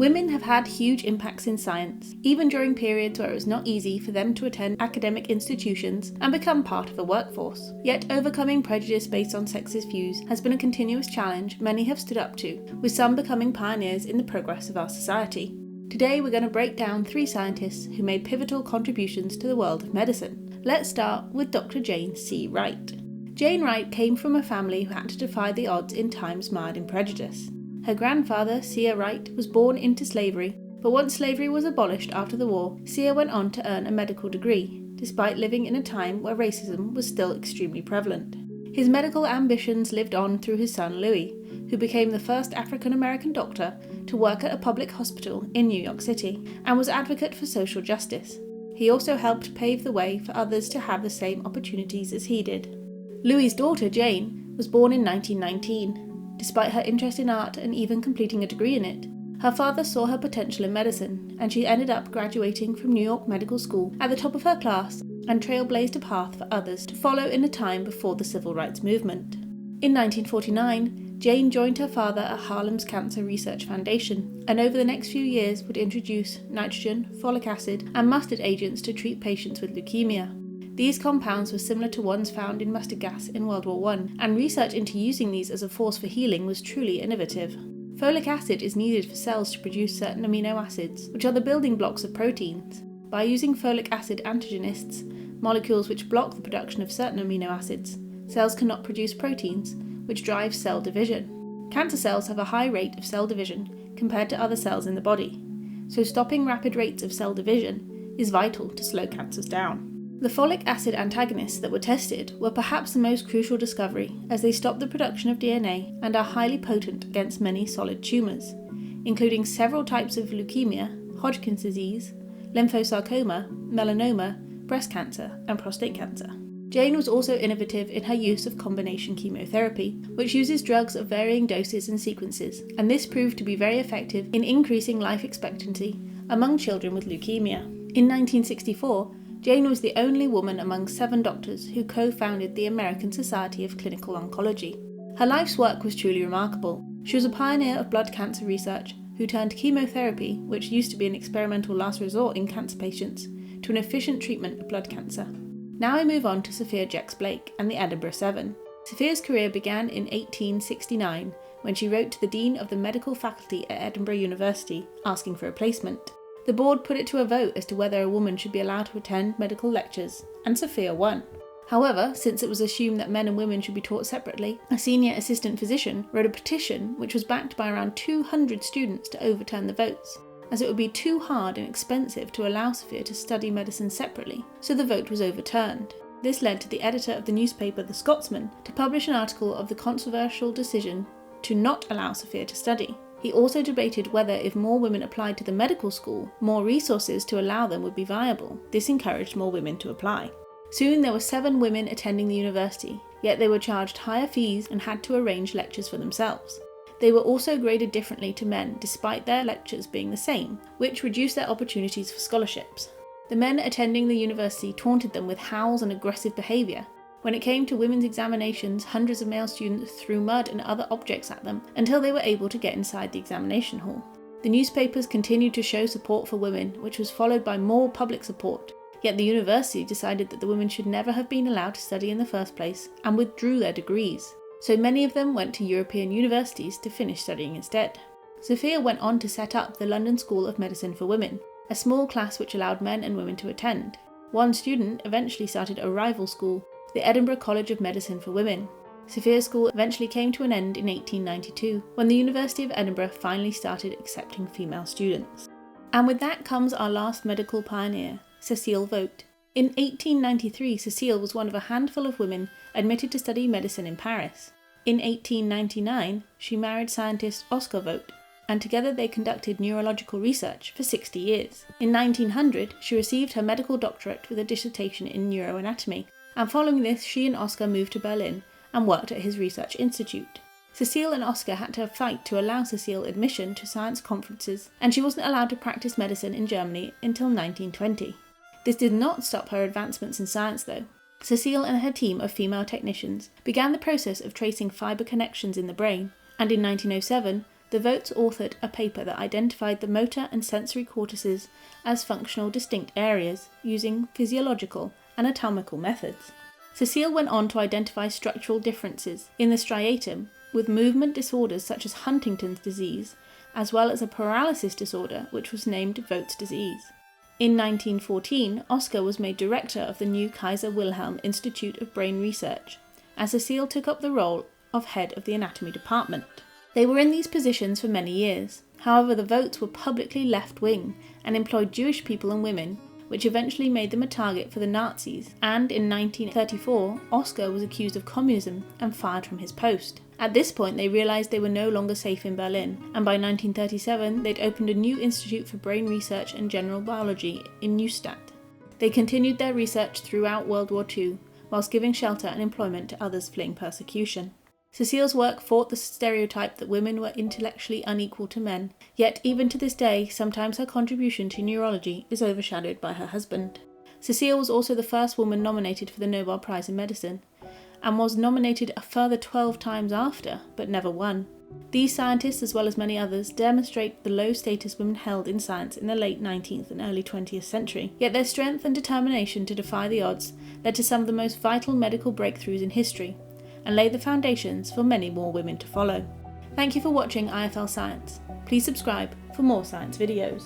Women have had huge impacts in science, even during periods where it was not easy for them to attend academic institutions and become part of the workforce. Yet overcoming prejudice based on sexist views has been a continuous challenge many have stood up to, with some becoming pioneers in the progress of our society. Today we're going to break down 3 scientists who made pivotal contributions to the world of medicine. Let's start with Dr. Jane C. Wright. Jane Wright came from a family who had to defy the odds in times marred in prejudice. Her grandfather, Sia Wright, was born into slavery, but once slavery was abolished after the war, Sia went on to earn a medical degree, despite living in a time where racism was still extremely prevalent. His medical ambitions lived on through his son Louis, who became the first African-American doctor to work at a public hospital in New York City, and was advocate for social justice. He also helped pave the way for others to have the same opportunities as he did. Louis's daughter, Jane, was born in 1919. Despite her interest in art and even completing a degree in it, her father saw her potential in medicine, and she ended up graduating from New York Medical School at the top of her class and trailblazed a path for others to follow in a time before the Civil Rights Movement. In 1949, Jane joined her father at Harlem's Cancer Research Foundation, and over the next few years would introduce nitrogen, folic acid, and mustard agents to treat patients with leukemia. These compounds were similar to ones found in mustard gas in World War I, and research into using these as a force for healing was truly innovative. Folic acid is needed for cells to produce certain amino acids, which are the building blocks of proteins. By using folic acid antagonists, molecules which block the production of certain amino acids, cells cannot produce proteins, which drive cell division. Cancer cells have a high rate of cell division compared to other cells in the body, so stopping rapid rates of cell division is vital to slow cancers down. The folic acid antagonists that were tested were perhaps the most crucial discovery, as they stop the production of DNA and are highly potent against many solid tumours, including several types of leukemia, Hodgkin's disease, lymphosarcoma, melanoma, breast cancer, and prostate cancer. Jane was also innovative in her use of combination chemotherapy, which uses drugs of varying doses and sequences, and this proved to be very effective in increasing life expectancy among children with leukemia. In 1964, Jane was the only woman among 7 doctors who co-founded the American Society of Clinical Oncology. Her life's work was truly remarkable. She was a pioneer of blood cancer research who turned chemotherapy, which used to be an experimental last resort in cancer patients, to an efficient treatment of blood cancer. Now I move on to Sophia Jex-blake and the Edinburgh 7. Sophia's career began in 1869 when she wrote to the Dean of the Medical Faculty at Edinburgh University asking for a placement. The board put it to a vote as to whether a woman should be allowed to attend medical lectures, and Sophia won. However, since it was assumed that men and women should be taught separately, a senior assistant physician wrote a petition which was backed by around 200 students to overturn the votes, as it would be too hard and expensive to allow Sophia to study medicine separately, so the vote was overturned. This led to the editor of the newspaper The Scotsman to publish an article of the controversial decision to not allow Sophia to study. He also debated whether if more women applied to the medical school, more resources to allow them would be viable. This encouraged more women to apply. Soon there were 7 women attending the university, yet they were charged higher fees and had to arrange lectures for themselves. They were also graded differently to men despite their lectures being the same, which reduced their opportunities for scholarships. The men attending the university taunted them with howls and aggressive behaviour. When it came to women's examinations, hundreds of male students threw mud and other objects at them until they were able to get inside the examination hall. The newspapers continued to show support for women, which was followed by more public support, yet the university decided that the women should never have been allowed to study in the first place and withdrew their degrees. So many of them went to European universities to finish studying instead. Sophia went on to set up the London School of Medicine for Women, a small class which allowed men and women to attend. One student eventually started a rival school, the Edinburgh College of Medicine for Women. Sophia's school eventually came to an end in 1892, when the University of Edinburgh finally started accepting female students. And with that comes our last medical pioneer, Cécile Vogt. In 1893, Cécile was one of a handful of women admitted to study medicine in Paris. In 1899, she married scientist Oscar Vogt, and together they conducted neurological research for 60 years. In 1900, she received her medical doctorate with a dissertation in neuroanatomy, and following this she and Oscar moved to Berlin and worked at his research institute. Cécile and Oscar had to fight to allow Cécile admission to science conferences, and she wasn't allowed to practice medicine in Germany until 1920. This did not stop her advancements in science though. Cécile and her team of female technicians began the process of tracing fibre connections in the brain, and in 1907 the Vogts authored a paper that identified the motor and sensory cortices as functional distinct areas using physiological anatomical methods. Cécile went on to identify structural differences in the striatum with movement disorders such as Huntington's disease, as well as a paralysis disorder which was named Vogt's disease. In 1914, Oskar was made director of the new Kaiser Wilhelm Institute of Brain Research, as Cécile took up the role of head of the anatomy department. They were in these positions for many years. However, the Vogts were publicly left-wing and employed Jewish people and women, which eventually made them a target for the Nazis, and in 1934, Oskar was accused of communism and fired from his post. At this point, they realised they were no longer safe in Berlin, and by 1937, they'd opened a new Institute for Brain Research and General Biology in Neustadt. They continued their research throughout World War II, whilst giving shelter and employment to others fleeing persecution. Cécile's work fought the stereotype that women were intellectually unequal to men, yet even to this day, sometimes her contribution to neurology is overshadowed by her husband. Cécile was also the first woman nominated for the Nobel Prize in Medicine, and was nominated a further 12 times after, but never won. These scientists, as well as many others, demonstrate the low status women held in science in the late 19th and early 20th century, yet their strength and determination to defy the odds led to some of the most vital medical breakthroughs in history, and laid the foundations for many more women to follow. Thank you for watching IFL Science. Please subscribe for more science videos.